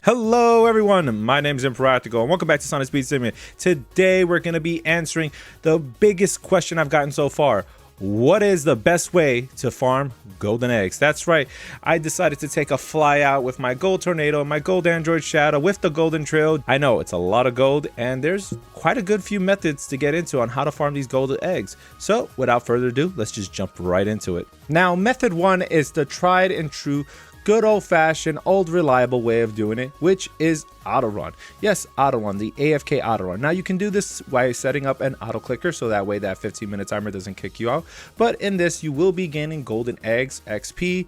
Hello everyone, my name is Imperatico and welcome back to Sonic Speed Simulator. Today we're going to be answering the biggest question I've gotten so far. What is the best way to farm golden eggs? That's right, I decided to take a fly out with my gold tornado, my gold android shadow with the golden trail. I know it's a lot of gold and there's quite a good few methods to get into on how to farm these golden eggs. So without further ado, let's just jump right into it. Now method one is the tried and true good old-fashioned, old reliable way of doing it, which is auto-run. Yes, auto-run, the AFK auto-run. Now you can do this by setting up an auto-clicker so that way that 15-minute timer doesn't kick you out. But in this, you will be gaining golden eggs, XP,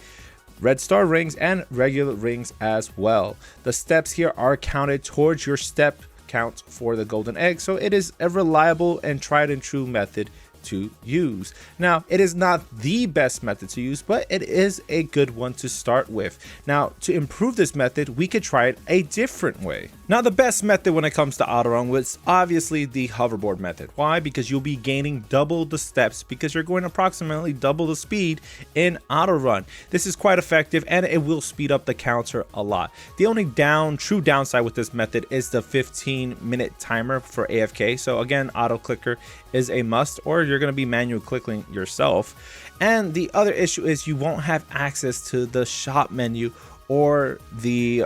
red star rings, and regular rings as well. The steps here are counted towards your step count for the golden egg, so it is a reliable and tried and true method to use. Now, it is not the best method to use, but it is a good one to start with. Now, to improve this method, we could try it a different way. Now, the best method when it comes to auto-run was obviously the hoverboard method. Why? Because you'll be gaining double the steps because you're going approximately double the speed in auto-run. This is quite effective and it will speed up the counter a lot. The only true downside with this method is the 15-minute timer for AFK. So again, auto-clicker is a must, or you're going to be manual clicking yourself. And the other issue is you won't have access to the shop menu or the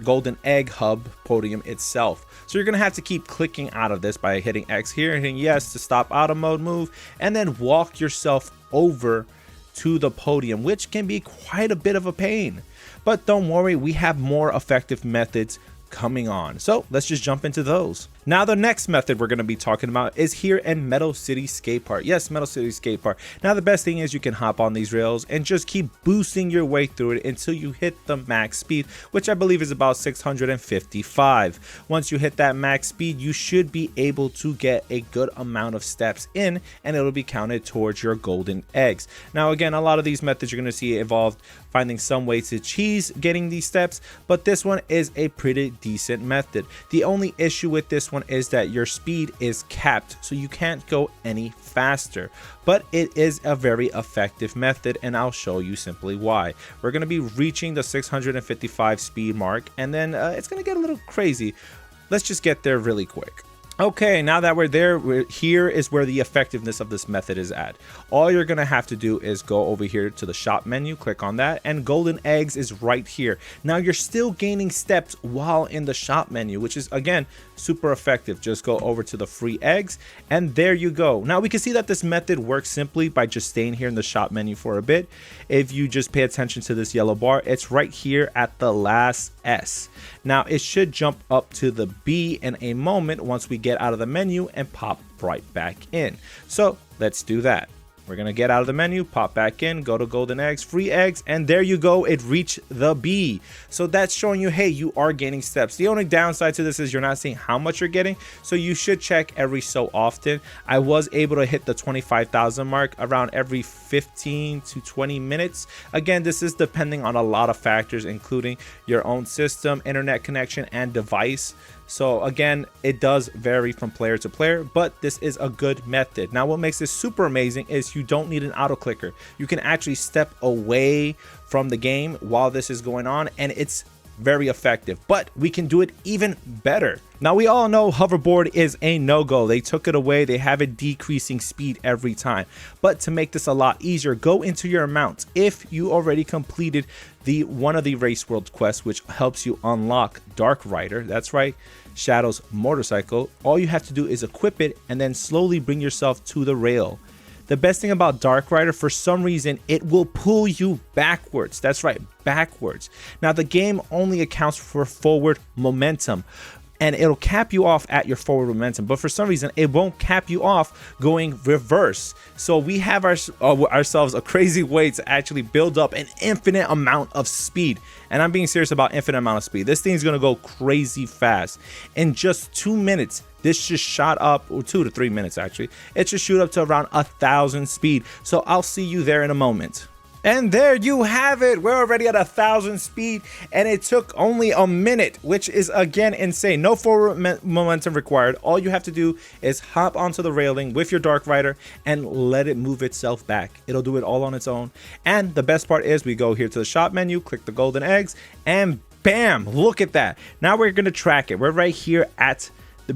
golden egg hub podium itself. So you're going to have to keep clicking out of this by hitting X here, hitting yes to stop auto mode move, and then walk yourself over to the podium, which can be quite a bit of a pain. But don't worry, we have more effective methods coming on. So let's just jump into those. Now the next method we're going to be talking about is here in Metal City Skate Park. Yes, Metal City Skate Park. Now the best thing is you can hop on these rails and just keep boosting your way through it until you hit the max speed, which I believe is about 655. Once you hit that max speed, you should be able to get a good amount of steps in and it'll be counted towards your golden eggs. Now again, a lot of these methods you're going to see involved finding some way to cheese getting these steps, but this one is a pretty decent method. The only issue with this one is that your speed is capped, so you can't go any faster, but it is a very effective method and I'll show you simply why. We're going to be reaching the 655 speed mark and then it's going to get a little crazy. Let's just get there really quick. Okay, now that we're there, here is where the effectiveness of this method is at. All you're going to have to do is go over here to the shop menu, click on that, and golden eggs is right here. Now you're still gaining steps while in the shop menu, which is again super effective. Just go over to the free eggs and there you go. Now we can see that this method works simply by just staying here in the shop menu for a bit. If you just pay attention to this yellow bar, it's right here at the last S. Now it should jump up to the B in a moment once we get out of the menu and pop right back in. So let's do that. We're going to get out of the menu, pop back in, go to golden eggs, free eggs, and there you go, it reached the B. So that's showing you, hey, you are gaining steps. The only downside to this is you're not seeing how much you're getting, so you should check every so often. I was able to hit the 25,000 mark around every 15 to 20 minutes. Again, this is depending on a lot of factors, including your own system, internet connection, and device. So again, it does vary from player to player, but this is a good method. Now, what makes this super amazing is you don't need an auto clicker. You can actually step away from the game while this is going on, and it's very effective, but we can do it even better. Now we all know hoverboard is a no-go. They took it away. They have it decreasing speed every time. But to make this a lot easier, go into your mounts. If you already completed one of the race world quests, which helps you unlock Dark Rider, that's right, Shadow's motorcycle, all you have to do is equip it and then slowly bring yourself to the rail. The best thing about Dark Rider, for some reason, it will pull you backwards. That's right, backwards. Now, the game only accounts for forward momentum, and it'll cap you off at your forward momentum, but for some reason it won't cap you off going reverse. So we have ourselves a crazy way to actually build up an infinite amount of speed, and I'm being serious about infinite amount of speed. This thing's gonna go crazy fast. In just 2 minutes, this just shot up, or 2 to 3 minutes actually, it should shoot up to around 1,000 speed. So I'll see you there in a moment. And there you have it. We're already at 1,000 speed, and it took only a minute, which is again insane. No forward momentum required. All you have to do is hop onto the railing with your Dark Rider and let it move itself back. It'll do it all on its own. And the best part is we go here to the shop menu, click the golden eggs, and Bam, look at that. Now we're going to track it. We're right here at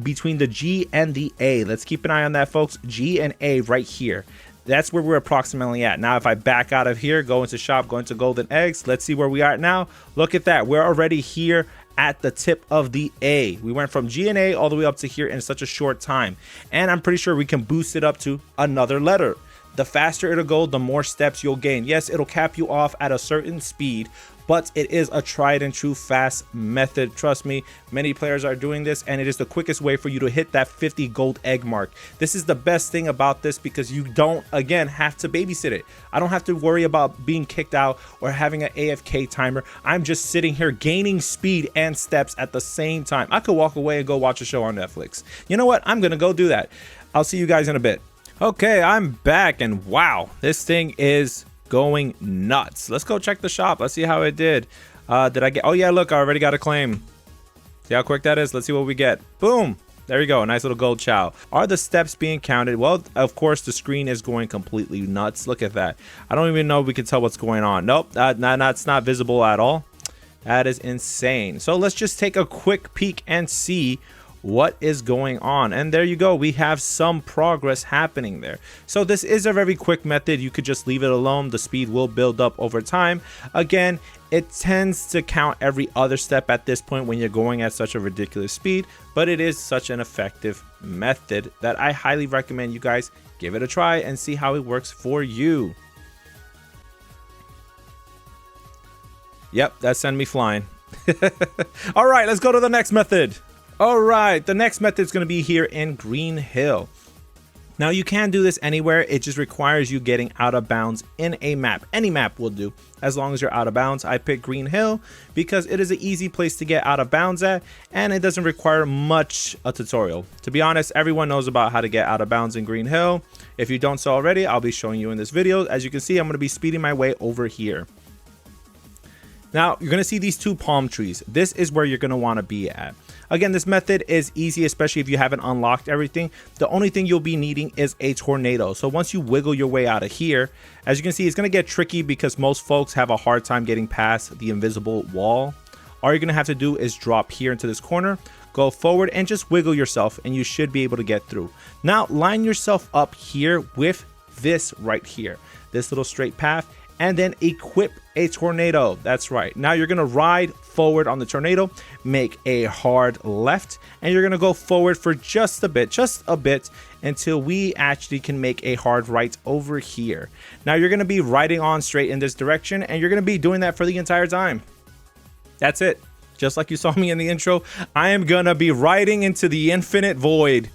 between the G and the A. Let's keep an eye on that, folks. G and A right here. That's where we're approximately at. Now, if I back out of here, go into shop, go into golden eggs, let's see where we are now. Look at that. We're already here at the tip of the A. We went from G and A all the way up to here in such a short time. And I'm pretty sure we can boost it up to another letter. The faster it'll go, the more steps you'll gain. Yes, it'll cap you off at a certain speed, but it is a tried and true fast method. Trust me, many players are doing this, and it is the quickest way for you to hit that 50 gold egg mark. This is the best thing about this because you don't, again, have to babysit it. I don't have to worry about being kicked out or having an AFK timer. I'm just sitting here gaining speed and steps at the same time. I could walk away and go watch a show on Netflix. You know what? I'm gonna go do that. I'll see you guys in a bit. Okay, I'm back, and wow, this thing is going nuts. Let's go check the shop. Let's see how it did. Did I get, oh yeah, look, I already got a claim. See how quick that is? Let's see what we get. Boom. There you go. A nice little gold chow. Are the steps being counted? Well, of course, the screen is going completely nuts. Look at that. I don't even know if we can tell what's going on. Nope, that's not visible at all. That is insane. So let's just take a quick peek and see what is going on. And there you go, we have some progress happening there. So this is a very quick method. You could just leave it alone. The speed will build up over time. Again, it tends to count every other step at this point when you're going at such a ridiculous speed, but it is such an effective method that I highly recommend you guys give it a try and see how it works for you. Yep, that sent me flying. All right, let's go to the next method. All right, the next method is going to be here in Green Hill. Now you can do this anywhere. It just requires you getting out of bounds in a map. Any map will do as long as you're out of bounds. I picked Green Hill because it is an easy place to get out of bounds at, and it doesn't require much a tutorial. To be honest, everyone knows about how to get out of bounds in Green Hill. If you don't so already, I'll be showing you in this video. As you can see, I'm going to be speeding my way over here. Now you're going to see these two palm trees. This is where you're going to want to be at. Again, this method is easy, especially if you haven't unlocked everything. The only thing you'll be needing is a tornado. So once you wiggle your way out of here, as you can see, it's going to get tricky because most folks have a hard time getting past the invisible wall. All you're going to have to do is drop here into this corner, go forward, and just wiggle yourself, and you should be able to get through. Now, line yourself up here with this right here, this little straight path, and then equip a tornado. That's right. Now you're going to ride forward on the tornado, make a hard left, and you're going to go forward for just a bit until we actually can make a hard right over here. Now you're going to be riding on straight in this direction, and you're going to be doing that for the entire time. That's it. Just like you saw me in the intro, I am going to be riding into the infinite void,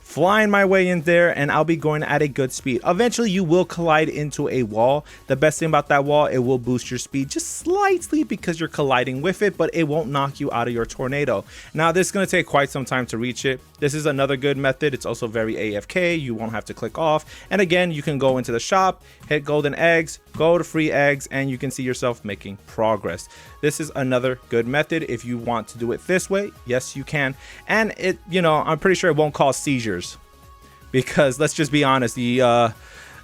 flying my way in there, and I'll be going at a good speed. Eventually you will collide into a wall. The best thing about that wall, it will boost your speed just slightly because you're colliding with it, but it won't knock you out of your tornado. Now this is going to take quite some time to reach it. This is another good method. It's also very AFK. You won't have to click off, and again, you can go into the shop, hit golden eggs, go to free eggs, and you can see yourself making progress. This is another good method if you want to do it this way. Yes, you can. And it, you know, I'm pretty sure it won't cause seizures, because let's just be honest, the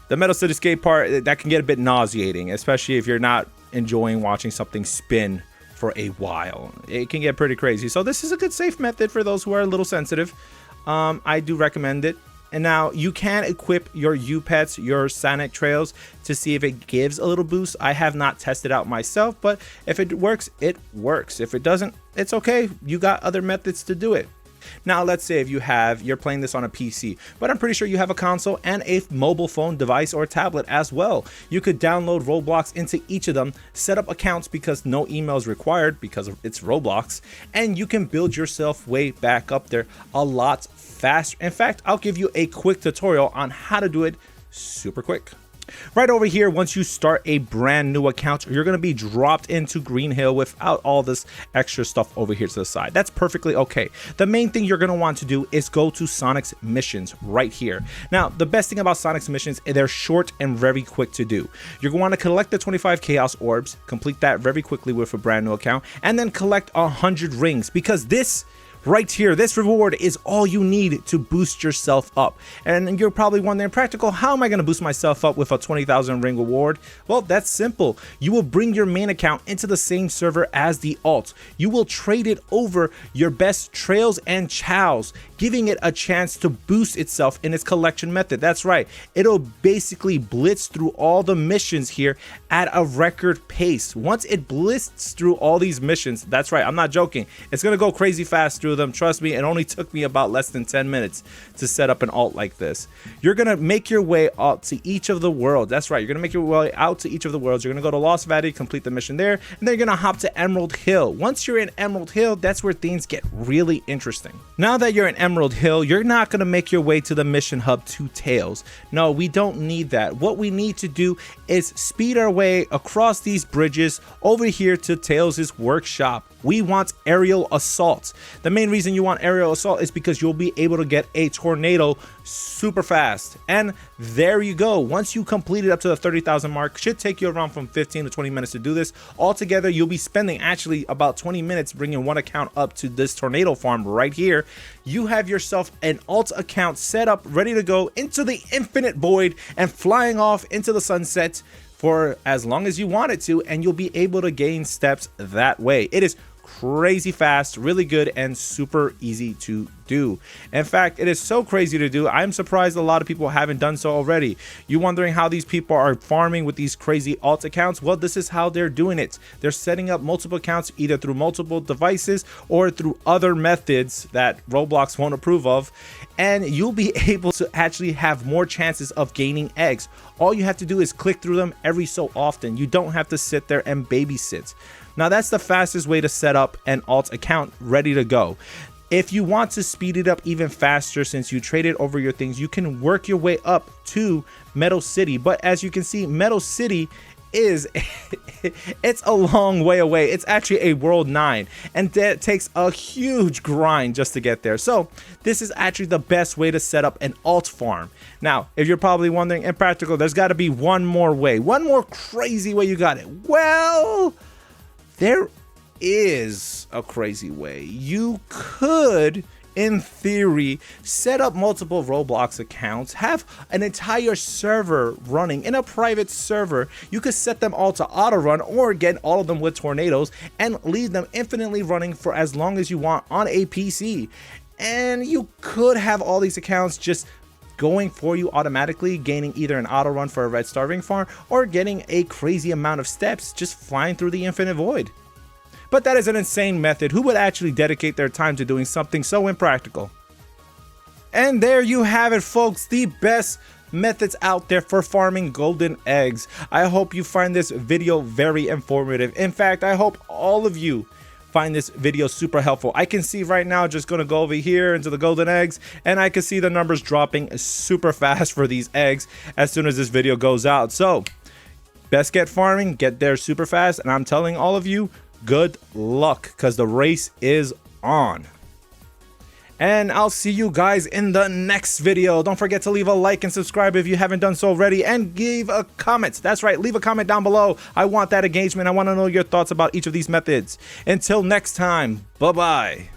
Metal City skate part, that can get a bit nauseating, especially if you're not enjoying watching something spin for a while. It can get pretty crazy. So this is a good safe method for those who are a little sensitive. I do recommend it. And now you can equip your U-Pets, your Sonic Trails, to see if it gives a little boost. I have not tested out myself, but if it works, it works. If it doesn't, it's okay. You got other methods to do it. Now, let's say if you're playing this on a PC, but I'm pretty sure you have a console and a mobile phone device or tablet as well. You could download Roblox into each of them, set up accounts because no email is required because it's Roblox, and you can build yourself way back up there a lot faster. In fact, I'll give you a quick tutorial on how to do it super quick. Right over here, once you start a brand new account, you're going to be dropped into Green Hill without all this extra stuff over here to the side. That's perfectly okay. The main thing you're going to want to do is go to Sonic's missions right here. Now, the best thing about Sonic's missions, they're short and very quick to do. You're going to want to collect the 25 Chaos Orbs, complete that very quickly with a brand new account, and then collect 100 rings, because this right here. This reward is all you need to boost yourself up. And you're probably wondering, Practical, how am I going to boost myself up with a 20,000 ring reward? Well, that's simple. You will bring your main account into the same server as the alt. You will trade it over your best trails and chows, giving it a chance to boost itself in its collection method. That's right. It'll basically blitz through all the missions here at a record pace. Once it blitzes through all these missions, that's right, I'm not joking, it's gonna go crazy fast through them. Trust me, it only took me about less than 10 minutes to set up an alt like this. You're gonna make your way out to each of the worlds. That's right, you're gonna make your way out to each of the worlds. You're gonna go to Lost Valley, complete the mission there, and then you're gonna hop to Emerald Hill. Once you're in Emerald Hill, that's where things get really interesting. Now that you're in Emerald Hill, you're not gonna make your way to the mission hub to Tails. No, we don't need that. What we need to do is speed our way across these bridges over here to Tails' workshop. We want aerial assault. The main reason you want aerial assault is because you'll be able to get a tornado super fast. And there you go. Once you complete it up to the 30,000 mark, should take you around from 15 to 20 minutes to do this. Altogether, you'll be spending actually about 20 minutes bringing one account up to this tornado farm right here. You have yourself an alt account set up, ready to go into the infinite void and flying off into the sunset for as long as you want it to, and you'll be able to gain steps that way. It is crazy fast, really good, and super easy to do. In fact, it is so crazy to do, I'm surprised a lot of people haven't done so already. You wondering how these people are farming with these crazy alt accounts? Well, this is how they're doing it. They're setting up multiple accounts either through multiple devices or through other methods that Roblox won't approve of, and you'll be able to actually have more chances of gaining eggs. All you have to do is click through them every so often. You don't have to sit there and babysit. Now, that's the fastest way to set up an alt account ready to go. If you want to speed it up even faster, since you traded over your things, you can work your way up to Meadow City. But as you can see, Meadow City is it's a long way away. It's actually a world 9, and that takes a huge grind just to get there. So this is actually the best way to set up an alt farm. Now, if you're probably wondering, Impractical, there's got to be one more way, one more crazy way you got it. Well, there is a crazy way. You could, in theory, set up multiple Roblox accounts, have an entire server running in a private server. You could set them all to auto-run or get all of them with tornadoes and leave them infinitely running for as long as you want on a PC. And you could have all these accounts just going for you automatically, gaining either an auto run for a red star ring farm or getting a crazy amount of steps just flying through the infinite void. But that is an insane method. Who would actually dedicate their time to doing something so impractical? And there you have it, folks, the best methods out there for farming golden eggs. I hope you find this video very informative. In fact, I hope all of you find this video super helpful. I can see right now, just gonna go over here into the golden eggs, and I can see the numbers dropping super fast for these eggs as soon as this video goes out. So best get farming, get there super fast, and I'm telling all of you, good luck, because the race is on. And I'll see you guys in the next video. Don't forget to leave a like and subscribe if you haven't done so already, and give a comment. That's right, leave a comment down below. I want that engagement. I want to know your thoughts about each of these methods. Until next time, bye-bye.